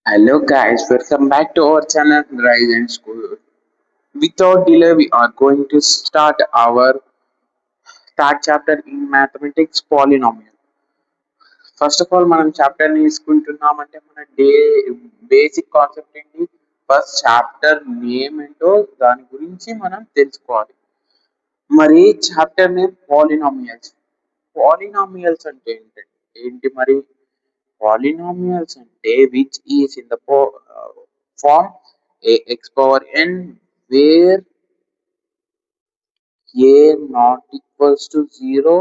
Hello guys, welcome back to our channel Rise and School. Without delay, we are going to start chapter in mathematics polynomial. First of all, మనం chapter తీసుకుంటున్నామంటే మన basic concept ఏంటి? First chapter name ఏంటో దాని గురించి మనం తెలుసుకోవాలి. మరి chapter name polynomials. Polynomials అంటే ఏంటి మరి? Polynomials అంటే which is in the form ax power n where a not equals to 0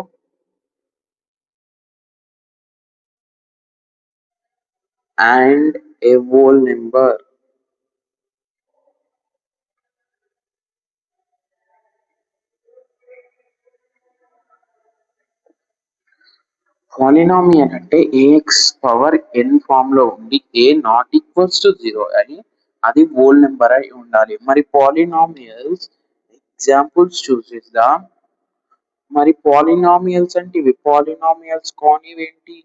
and a whole number. Polynomial అంటే ax పవర్ n ఫామ్ లో ఉండి a నాట్ ఈక్వల్స్ టు 0 అని అది whole number అయి ఉండాలి. మరి పాలినామియల్స్ ఎగ్జాంపుల్స్ చూసిద్దాం. మరి పాలినామియల్స్ అంటే ఇవి polynomials కానివేంటి?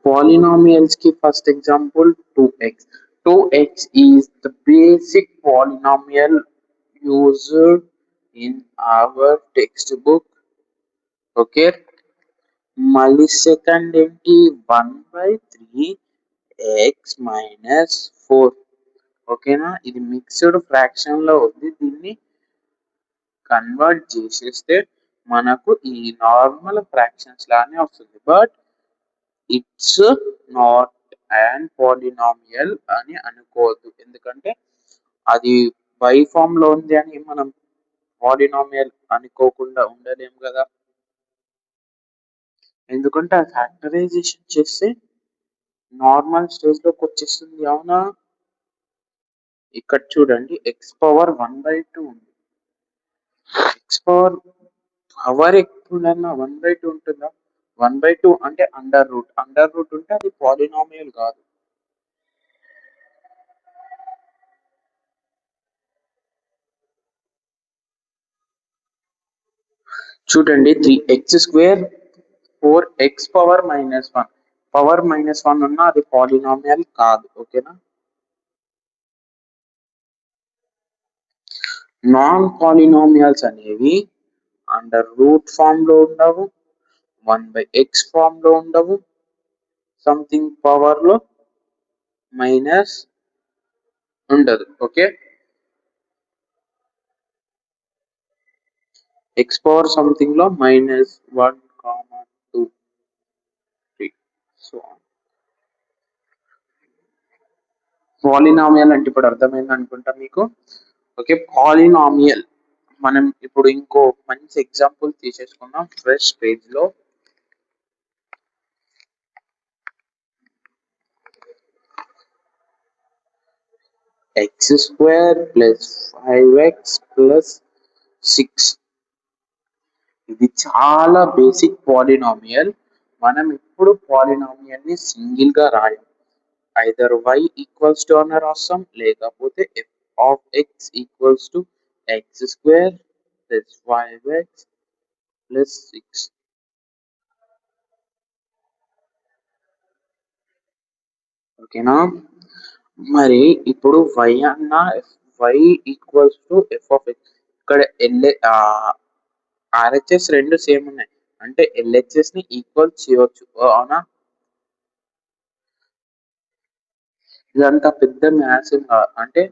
Polynomials ki first example 2x. 2x is the basic polynomial used in our textbook. Okay. మళ్ళీ సెకండ్ ఏంటి 1/3 x minus 4. ఓకేనా, ఇది మిక్స్డ్ ఫ్రాక్షన్ లో ఉంది. దీన్ని కన్వర్ట్ చేసేస్తే మనకు ఈ నార్మల్ ఫ్రాక్షన్స్ లానే వస్తుంది. But it's not and polynomial అని అనుకోవద్దు, ఎందుకంటే అది బై ఫామ్ లో ఉంది అని మనం పాలినామియల్ అనుకోకుండా ఉండలేం కదా. ఎందుకంటే ఆ ఫ్యాక్టరైజేషన్ చేస్తే నార్మల్ స్టేజ్ లోకి వచ్చేస్తుంది. అవునా, ఇక్కడ చూడండి ఎక్స్ పవర్ 1/2 ఉంది. ఎక్స్ పవర్ ఎప్పుడన్నా 1/2 ఉంటుందా? 1/2 అంటే అండర్ రూట్ ఉంటే అది పాలినామియల్ కాదు. చూడండి 3x² 4x పవర్ -1 పవర్ -1 ఉన్నా అది పాలినామియల్ కాదు. ఓకేనా, నాన్ పాలినామియల్స్ అనేవి అండర్ రూట్ ఫామ్ లో ఉండవు, 1/x ఫామ్ లో ఉండవు, సంథింగ్ పవర్ లో మైనస్ ఉండదు. ఓకే, ఎక్స్ పవర్ సంథింగ్ లో -1, 2, 3 సో పాలినామియల్ అంటే ఇప్పుడు అర్థమైంది అనుకుంటా మీకు. ఓకే, పాలినామియల్ మనం ఇప్పుడు ఇంకో మంచి ఎగ్జాంపుల్ తీసేసుకుందాం ఫ్రెష్ పేజ్ లో. x² + 5x + 6. ఇది చాలా బేసిక్ పాలినామియల్. మనం ఇప్పుడు పాలినామియల్ ని సింగిల్ గా రాయం. ఐదర్ y ఈక్వల్స్ టు అని రాస్తాం, లేకపోతే f of x equals to x² + 5x + 6. ఓకేనా, మరి ఇప్పుడు y equals to f of x. ఇక్కడ RHS రెండు సేమ్ ఉన్నాయి అంటే LHS ని ఈక్వల్ చేయవచ్చు. అవునా, ఇదంతా పెద్ద మ్యాథ్స్ అంటే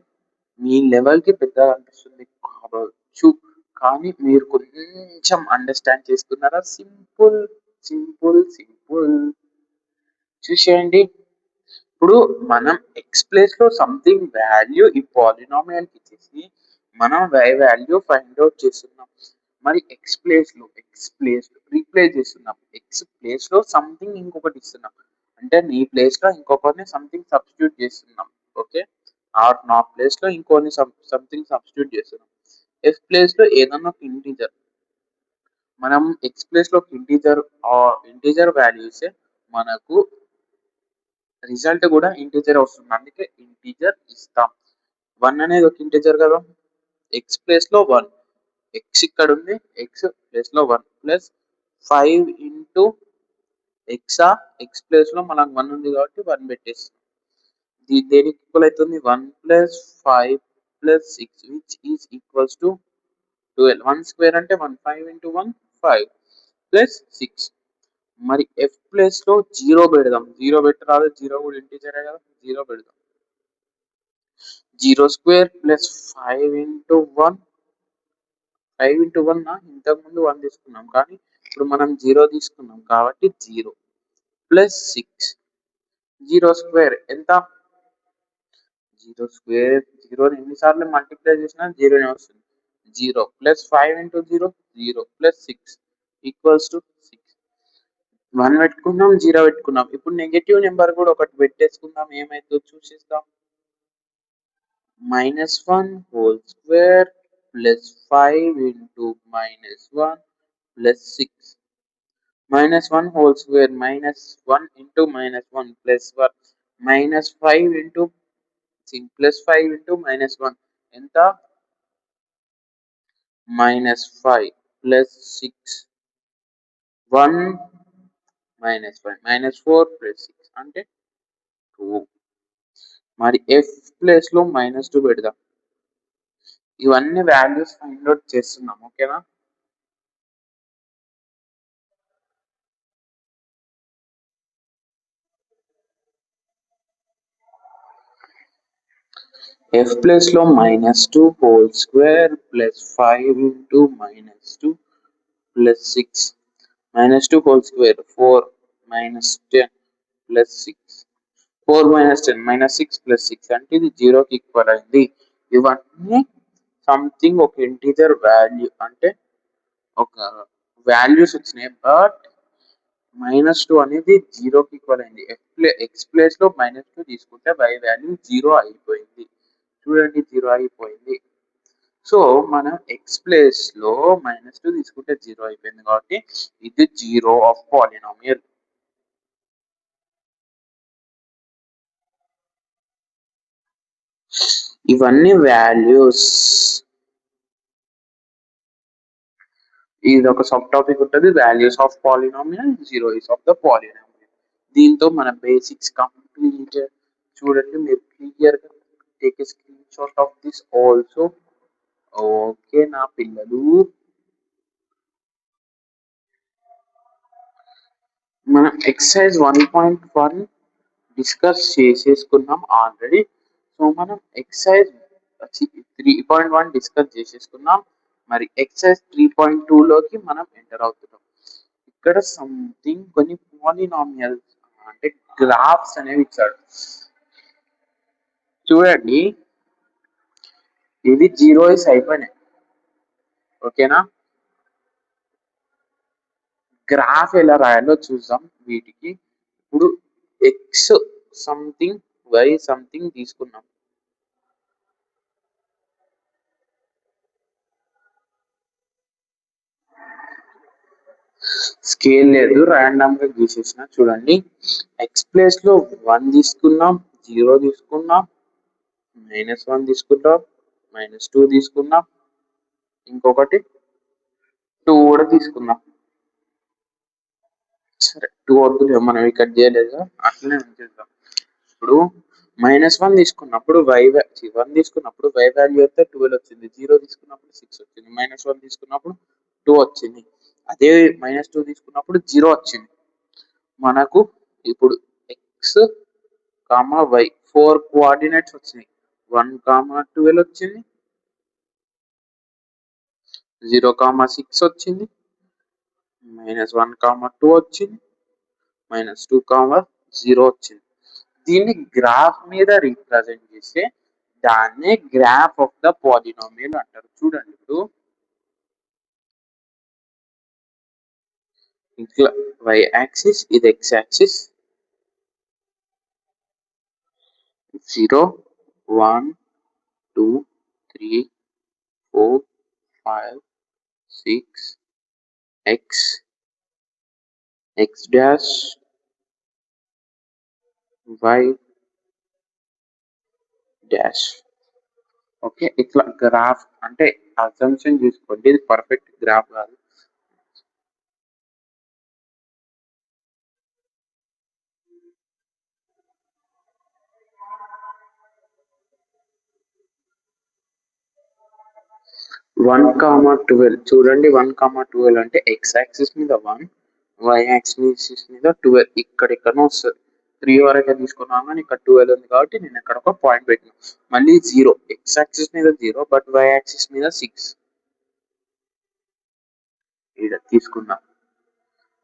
మీ లెవెల్ కి పెద్దగా అనిపిస్తుంది కావచ్చు, కానీ మీరు కొంచెం అండర్స్టాండ్ చేసుకున్నారా? Simple simple simple. చూసేయండి, ఇప్పుడు మనం ఎక్స్ ప్లేస్ లో సంథింగ్ వాల్యూ ఈ పాలినామియల్ కి ఇచ్చేసి మనం y వాల్యూ ఫైండ్ అవుట్ చేస్తున్నాం. మరి ఎక్స్ ప్లేస్ లో రీప్లేస్ చేస్తున్నాం. ఎక్స్ ప్లేస్ లో సంథింగ్ ఇంకొకటి ఇస్తున్నాం, అంటే నీ ప్లేస్ లో ఇంకొకరిని సంథింగ్ సబ్స్టిట్యూట్ చేస్తున్నాం. ఓకే, ఆర్ నా ప్లేస్ లో ఇంకోని సంథింగ్ సబ్స్టిట్యూట్ చేస్తున్నాం. ఎఫ్ ప్లేస్ లో ఏదన్నా ఒక ఇంటీజర్, మనం ఎక్స్ ప్లేస్ లో ఇంటీజర్ వాల్యూ ఇస్తే మనకు రిజల్ట్ కూడా ఇంటీజర్ వస్తుంది, అందుకే ఇంటీజర్ ఇస్తాం. 1 అనేది ఒక ఇంటీజర్ కదా, ఎక్స్ ప్లేస్ లో 1, ఎక్స్ ఇక్కడ ఉంది, ఎక్స్ ప్లేస్ లో 1 plus 5 into X, X place లో మనకు 1 ఉంది కాబట్టి 1 పెట్టేస్తాం. దేనికి ఈక్వల్ అవుతుంది, 1 plus 5 plus 6 which is equals to 12. 1 square అంటే 1, 5 ఇంటూ 1 5 ప్లస్ 6. మరి ఎఫ్ ప్లేస్ లో 0 పెడదాం, 0 పెట్టరాదు, 0 కూడా ఇంటీజరే కదా, 0 పెడదాం. 0 స్క్వేర్ ప్లస్ 5 ఇంటూ 1, 5 ఇంటూ 1 ఇంతకుముందు 1 తీసుకున్నాం కానీ ఇప్పుడు మనం 0 తీసుకున్నాం కాబట్టి 0 ప్లస్ 6. 0 స్క్వేర్ ఎంత, 0 స్క్వేర్ 0 ఎన్నిసార్లు మల్టిప్లై చేసినా 0 వస్తుంది. 0 plus 5 into 0 0 plus 6 equals to 6. 1 పెట్టుకున్నాం, 0 పెట్టుకున్నాం. ఇప్పుడు నెగటివ్ నెంబర్ కూడా ఒకటి పెట్టేసుకుందాం, ఏమైతుందో చూసేద్దాం. -1 whole square plus 5 into -1 plus 6. -1 whole square -1 into -1 plus 1 -5 into plus 5 into -1 ఎంత, -5 ప్లస్ 6 1 -5 -4 ప్లస్ 6 అంటే 2. మరి ఎఫ్ ప్లేస్ లో -2 పెడదాం. ఇవన్నీ వాల్యూస్ ఫైండ్ అవుట్ చేస్తున్నాం, ఓకేనా. ఎఫ్ ప్లేస్ లో -2 whole square plus 5 into -2 plus 6. -2 whole square 4 -10 plus 6. 4 -10 -6 plus 6 అంటే ఇది 0కి ఈక్వల్ అయింది. ఇవన్నీ సంథింగ్ ఒక ఇంటీజర్ వాల్యూ అంటే ఒక వాల్యూస్ వచ్చినాయి, బట్ -2 అనేది 0కి ఈక్వల్ అయింది. ఎక్స్ ప్లేస్ లో -2 తీసుకుంటే y వాల్యూ 0 అయిపోయింది. చూడండి 0 అయిపోయింది. సో మనం ఎక్స్ ప్లేస్ లో -2 తీసుకుంటే 0 అయిపోయింది కాబట్టి ఇది 0 ఆఫ్ పాలినామియల్. ఇవన్నీ వాల్యూస్, ఇది ఒక సబ్ టాపిక్ ఉంటుంది, values of polynomial, zeros of the polynomial. దీంతో మన బేసిక్స్ కంప్లీట్. చూడండి మీరు క్లియర్ గా take a screen shot of this also. Okay నా పిల్లలు, మనం ఎక్సర్సైజ్ 1.1 డిస్కస్ చేసేసుకున్నాం ఆల్రెడీ. సో మనం ఎక్సర్సైజ్ 3.1 డిస్కస్ చేసేసుకున్నాం. మరి ఎక్సర్సైజ్ 3.2లోకి మనం ఎంటర్ అవుతున్నాం. ఇక్కడ సంథింగ్ కొన్ని పాలినామియల్స్ అంటే గ్రాఫ్స్ అనేవి ఇచ్చాడు. చూడండి ఇది జీరోస్ అయిపోయినాయి, ఓకేనా. గ్రాఫ్ ఎలా రాయాలో చూద్దాం. వీటికి ఇప్పుడు ఎక్స్ సంథింగ్ వై సంథింగ్ తీసుకున్నాం. స్కేల్ లేదు, ర్యాండమ్ గా గీసేసిన. చూడండి ఎక్స్ ప్లేస్ లో 1 తీసుకున్నాం, 0 తీసుకున్నాం, -1 తీసుకున్నాం, -2 తీసుకున్నాం, ఇంకొకటి 2 కూడా తీసుకున్నాం. సరే 2 వద్దు, మనం ఇక్కడ చేయలేదు, అట్లనే ఉంచేద్దాం. ఇప్పుడు -1 తీసుకున్నప్పుడు వన్ తీసుకున్నప్పుడు y వాల్యూ అయితే 12 వచ్చింది, 0 తీసుకున్నప్పుడు 6 వచ్చింది, -1 తీసుకున్నప్పుడు 2 వచ్చింది, అదే -2 తీసుకున్నప్పుడు 0 వచ్చింది. మనకు ఇప్పుడు x, y 4 కోఆర్డినేట్స్ వచ్చినాయి. 1, 12 వచ్చింది, 0, 6 వచ్చింది, -1, 2 వచ్చింది, -2, 0 వచ్చింది. దీన్ని గ్రాఫ్ మీద రీప్రజెంట్ చేస్తే దాన్నే గ్రాఫ్ ఆఫ్ ద పాలినామియల్ అంటారు. చూడండి ఇప్పుడు ఇట్లా y యాక్సిస్, ఇది x axis, 0, 1, 2, 3, 4, 5, 6, x dash, y dash. Okay. ఇట్లా గ్రాఫ్ అంటే అజంప్షన్ చూసుకోండి. ఇది పర్ఫెక్ట్ గ్రాఫ్ కాదు. 1, 12 చూడండి. 1, 12 అంటే ఎక్స్ యాక్సిస్ మీద 1, వై యాక్సిస్ మీద 12 ఇక్కడెక్కడనో వస్తుంది. 3 వరకే తీసుకున్నాను కానీ ఇక్కడ 12 ఉంది కాబట్టి నేను ఇక్కడ ఒక పాయింట్ పెట్టినా. మళ్ళీ 0 ఎక్స్ యాక్సిస్ మీద 0 బట్ వై యాక్సిస్ మీద 6 ఇక్కడ తీసుకున్నా.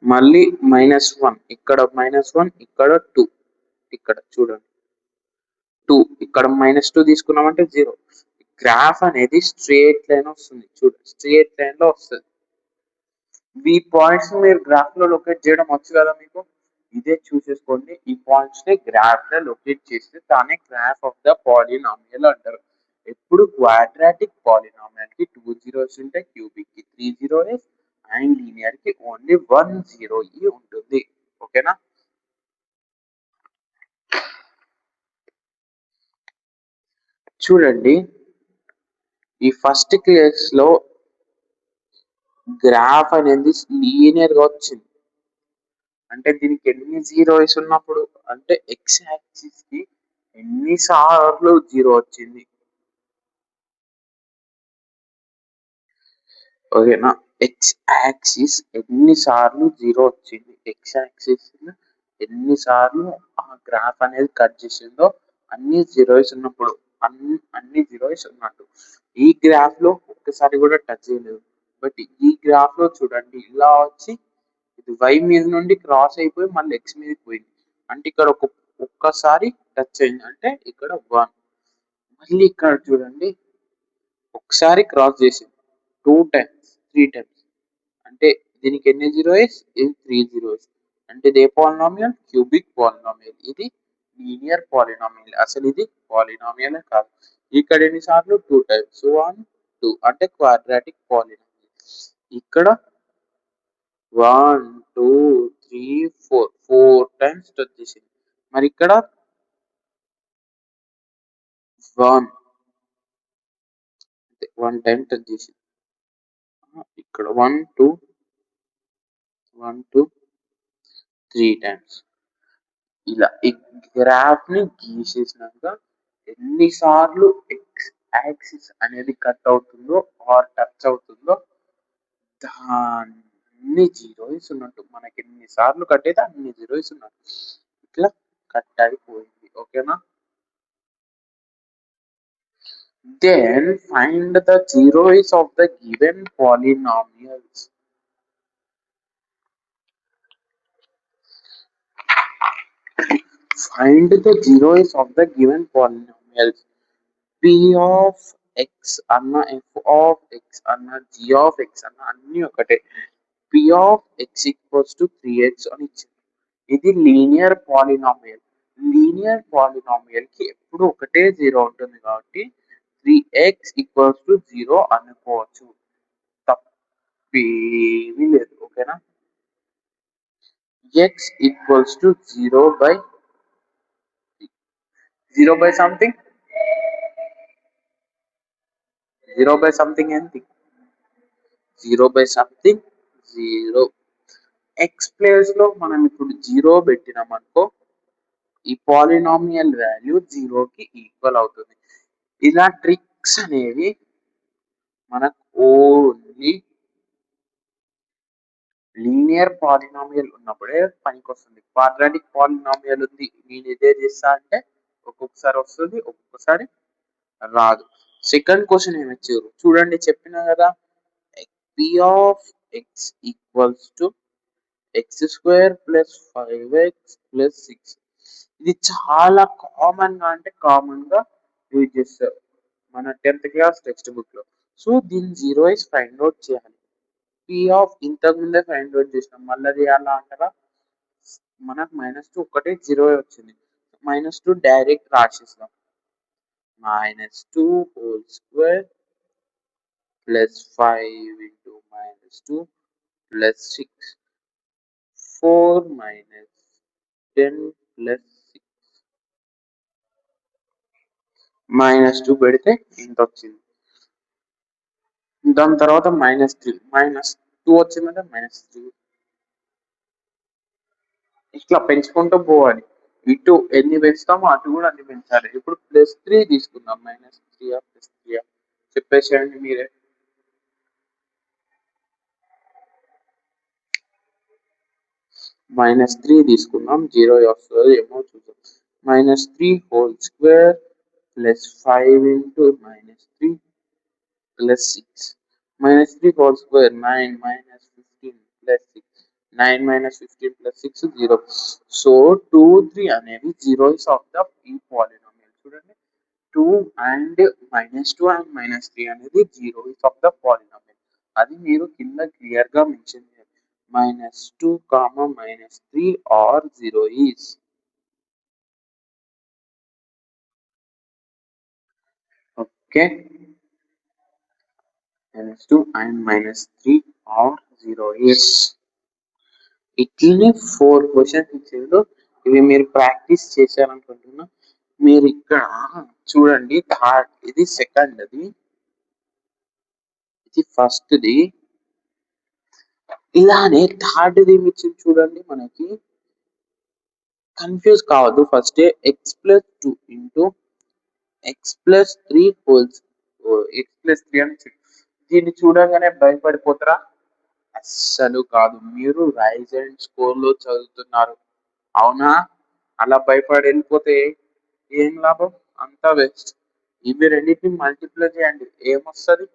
మళ్ళీ -1 ఇక్కడ -1 ఇక్కడ 2 ఇక్కడ చూడండి 2 ఇక్కడ -2 తీసుకున్నామంటే 0. గ్రాఫ్ అనేది స్ట్రేట్ లైన్ వస్తుంది. చూడండి స్ట్రేట్ లైన్ లో వస్తుంది. ఈ పాయింట్స్ మీరు గ్రాఫ్ లో లొకేట్ చేయడం వచ్చు కదా మీకు. ఇదే చూసేసుకోండి. ఈ పాయింట్స్ ని గ్రాఫ్ లో లొకేట్ చేస్తే దాన్ని గ్రాఫ్ ఆఫ్ ద పాలినామియల్ అంటారు. ఎప్పుడు క్వాడ్రాటిక్ పాలినామియల్ కి 2 జీరోస్ ఉంటాయి, క్యూబిక్ కి 3 జీరోస్ అండ్ లీనియర్ కి ఓన్లీ 1 జీరో ఉంటుంది. ఓకేనా. చూడండి ఈ ఫస్ట్ కేస్ లో గ్రాఫ్ అనేది లీనియర్ గా వచ్చింది. అంటే దీనికి ఎన్ని జీరోస్ ఉన్నప్పుడు అంటే ఎక్స్ యాక్సిస్ కి ఎన్నిసార్లు 0 వచ్చింది. ఓకేనా. ఎక్స్ యాక్సిస్ ఎన్నిసార్లు 0 వచ్చింది, ఎక్స్ యాక్సిస్ ఎన్నిసార్లు ఆ గ్రాఫ్ అనేది కట్ చేసిందో అన్ని జీరోస్ ఉన్నప్పుడు అన్ని జీరోస్ ఉన్నట్టు. ఈ గ్రాఫ్ లో ఒక్కసారి కూడా టచ్ చేయలేదు. బట్ ఈ గ్రాఫ్ లో చూడండి ఇలా వచ్చి ఇది y మీద నుండి క్రాస్ అయిపోయి మళ్ళీ x మీదకి పోయింది. అంటే ఇక్కడ ఒక్కసారి టచ్ అయింది అంటే ఇక్కడ 1. మళ్ళీ ఇక్కడ చూడండి ఒకసారి క్రాస్ చేసింది 2 టైమ్స్ 3 టైమ్స్. అంటే దీనికి ఎన్ని జీరోస్, ఇది 3 జీరోస్. అంటే ఇది ఏ పాలినామియల్, క్యూబిక్ పాలినామియల్. ఇది లీనియర్ పాలినామియల్. అసలు ఇది పాలినామియల్ కాదు. ఇక్కడ ఎన్నిసార్లు 2 టైమ్స్ 1 2 అంటే క్వాడ్రాటిక్ పాలినామియల్. ఇక్కడ 1 2 3 4 4 టైమ్స్ టచ్ చేసింది. మరి ఇక్కడ 1 టైం టచ్ చేసింది. ఇక్కడ 1 2 1 2 3 టైమ్స్. ఇలా ఈ గ్రాఫ్ ని గీసేసినాక ఎన్నిసార్లు ఎక్స్ యాక్సిస్ అనేది కట్ అవుతుందో ఆర్ టచ్ అవుతుందో దాన్ని జీరోస్ ఉన్నట్టు. మనకి ఎన్నిసార్లు కట్ అయితే అన్ని జీరోస్ ఉన్నట్టు. ఇట్లా కట్ అయిపోయింది. ఓకేనా. Then find the zeros of the given polynomials. Find the zeros of the given polynomials. P of x అన్న f of x అన్న g of x అన్న అన్ని ఒకటే. P of x equals to 3x అని ఇచ్చింది. ఇది లీనియర్ పాలినామియల్. లీనియర్ పాలినామియల్ కి ఎప్పుడు ఒకటే 0 ఉంటుంది కాబట్టి 3x ఈక్వల్స్ టు 0 అనుకోవచ్చు. తప్పేమీ లేదు. ఓకేనా. x equals to 0 by something 0 by something ఏంటి 0 బై సంథింగ్ 0. ఎక్స్ ప్లేస్ లో మనం ఇప్పుడు 0 పెట్టినాం అనుకో ఈ పాలినామియల్ వాల్యూ 0 కి ఈక్వల్ అవుతుంది. ఇలా ట్రిక్స్ అనేవి మనకు ఓన్లీ లీనియర్ పాలినామియల్ ఉన్నప్పుడే పనికి వస్తుంది. క్వాడ్రాటిక్ పాలినామియల్ ఉంది నేను ఇదే చేస్తా అంటే ఒక్కొక్కసారి వస్తుంది, ఒక్కొక్కసారి రాదు. సెకండ్ క్వశ్చన్ ఏమి ఇచ్చారు చూడండి. చెప్పినా కదా p of x equals to x² plus 5x plus 6. ఇది చాలా కామన్ గా అంటే కామన్ గా యూజ్ చేస్తారు మన 10th క్లాస్ టెక్స్ట్ బుక్ లో. సో దీన్ని జీరోస్ ఫైండ్ అవుట్ చేయాలి. p ఆఫ్ ఇంతకు ముందే ఫైండ్ అవుట్ చేసినాం మళ్ళీ చేయాలా అంటారా. మనకు -2 ఒకటే 0 వచ్చింది. -2 డైరెక్ట్ రాసేస్తాం. -2 whole square plus 5 into -2 plus 6 4 - 10 plus 6 -2 పెడితే ఇంత వచ్చింది. దాని తర్వాత -3 -2 వచ్చిందంటే -3 ఇట్లా పెంచుకుంటూ పోవాలి. ఇటు ఎన్ని పెంచుతామో అటు కూడా అన్ని పెంచాలి. ఇప్పుడు +3 తీసుకుందాం. -3 +3 చెప్పేసేయండి మీరే. -3 తీసుకుందాం. 0 వస్తుందో ఏమో చూద్దాం. -3 whole square +5 into -3 +6 -3 whole square 9 -15 +6 9 -15 +6 0. So 2 3 అనేది జీరోస్ ఆఫ్ ద ఈ పాలినామియల్. చూడండి 2 అండ్ -2 అండ్ -3 అనేది జీరోస్ ఆఫ్ ద పాలినామియల్. అది మీరు కింద క్లియర్ గా మెన్షన్ చేయాలి. -2, -3 or 0 is okay. -2 and -3 or 0 is ఇట్లనే 4 క్వశ్చన్స్ ఇచ్చిండు. ఇవి మీరు ప్రాక్టీస్ చేశారనుకుంటున్నా. మీరు ఇక్కడ చూడండి థర్డ్ ఇది సెకండ్ది, ఇది ఫస్ట్ది. ఇలానే థర్డ్ది ఇచ్చింది చూడండి. మనకి కన్ఫ్యూజ్ కావద్దు. First x+2 into x+3 holes x+3 అని దీన్ని చూడగానే భయపడిపోతారా? అస్సలు కాదు. మీరు రైజ్ అండ్ స్కోర్ లో చదువుతున్నారు అవునా? అలా భయపడి వెళ్ళిపోతే ఏం లాభం? అంతా వేస్ట్. ఇవి రెండింటిని మల్టిప్లై చేయండి. ఏమొస్తుంది?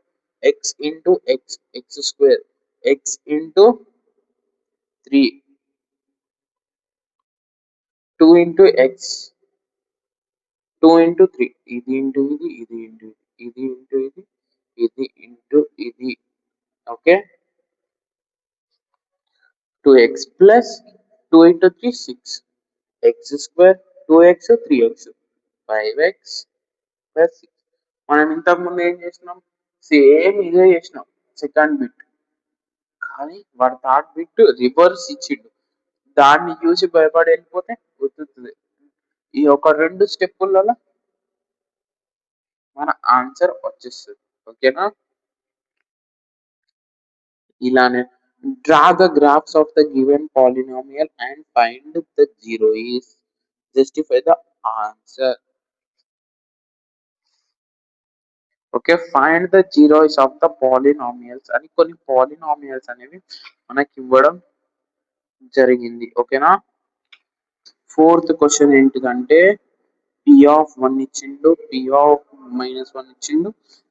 X into X X square X into 3 2 into X 2 into 3 ఇది ఇంటూ ఇది ఇది ఇంటూ ఇది ఇంటూ ఇది ఇది ఇంటూ ఇది. Okay 2x plus 2 into 3 6 X square 2x 3x 5x plus 6. మనం ఇంతకు ముందు ఏం చేసినాం? సేమ్ ఇదే చేసినాం సెకండ్ బిట్. కానీ వాడు థర్డ్ బిట్ రివర్స్ ఇచ్చిండు. దాన్ని చూసి భయపడి వెళ్ళిపోతే గుర్తుంది. ఈ ఒక 2 స్టెప్పులలో మన ఆన్సర్ వచ్చేస్తుంది. ఓకేనా? ఇలానే draw the graphs of the given polynomial and find the zero is justify the answer. Okay find the zeros of the polynomials అని కొన్ని పాలినామియల్స్ అనేవి మనకి ఇవ్వడం జరిగింది. ఓకేనా? ఫోర్త్ క్వశ్చన్ ఏంటిదంటే p ఆఫ్ 1 ఇచ్చిండు, p ఆఫ్ -1 ఇచ్చిండు,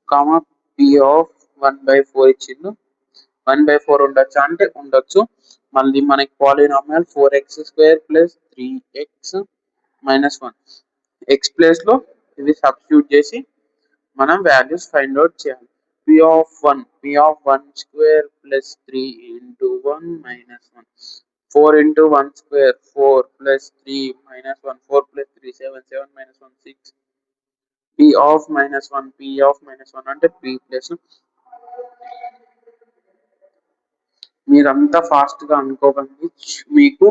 కామా p ఆఫ్ 1/4 ఇచ్చిండు. 1/4 ఉండొచ్చా అంటే ఉండొచ్చు. మళ్ళీ మనకి polynomial 4x² + 3x - 1 x place లో ఇవి సబ్స్టిట్యూట్ చేసి మనం వాల్యూస్ ఫైండ్ అవుట్ చేయాలి. p of 1 p/1² + 3 × 1 - 1 4 × 1² 4 + 3 - 1 4 + 3 7 7 - 1 6 p of -1 p of -1 అంటే p ప్లస్. మీరంతా ఫాస్ట్ గా అనుకోకండి. మీకు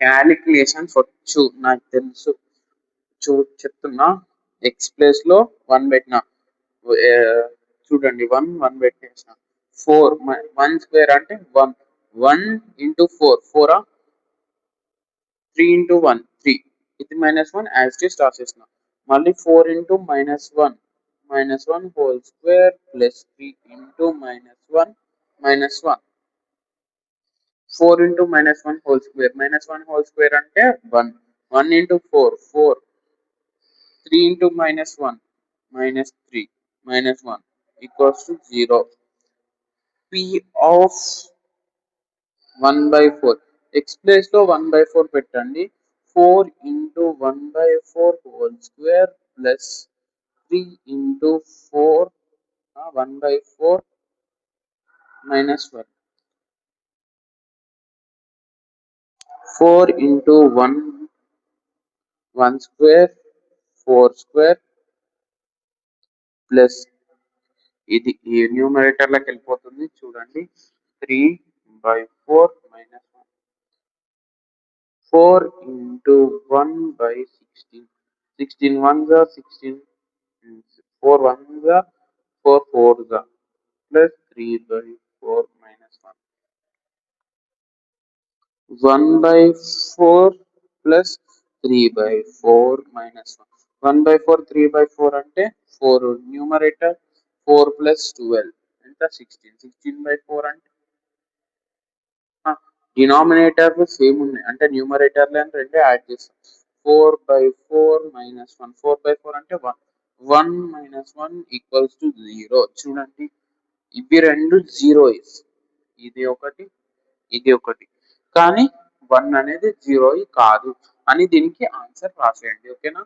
క్యాలిక్యులేషన్స్ వచ్చు నాకు తెలుసు. చెప్తున్నా ఎక్స్ ప్లేస్ లో 1 పెట్టిన చూడండి 1 పెట్టేసిన 4 1² అంటే 1 1 × 4 4 3 × 1 3 ఇది -1 యాజ్ టీస్ రాసేసిన. మళ్ళీ 4 × -1 -1 whole square plus 3 × -1 -1 4 × -1 whole square -1 whole square అంటే 1 1 × 4 4 3 × -1 -3 -1 equals to 0. p of 1/4 X place లో 1/4 పెట్టండి. 4 × 1/4 హోల్ స్క్వేర్ ప్లస్ 3 × 4 1/4 -1 4 × 1 1² 4² ప్లస్ ఇది ఈ న్యూమరేటర్ లోకి వెళ్ళిపోతుంది చూడండి 3/4 -1 4 × 1/16 16 1 16 4 1 4 4 plus 3/4 minus 1. 1/4 plus 3/4 minus 1. 1/4 3/4 అంటే 4 న్యూమరేటర్ 4 plus 12 ఎంత 16. 16/4 అంటే డినామినేటర్ సేమ్ ఉన్నాయి అంటే న్యూమరేటర్లు అని రెండు యాడ్ చేస్తాం. 4/4 minus 1. 4/4 అంటే 1. 1 minus 1 ఈక్వల్స్ టు 0. చూడండి ఇవి రెండు జీరోస్. ఇది ఒకటి ఇది ఒకటి కానీ 1 అనేది జీరో కాదు అని దీనికి ఆన్సర్ రాసేయండి. ఓకేనా?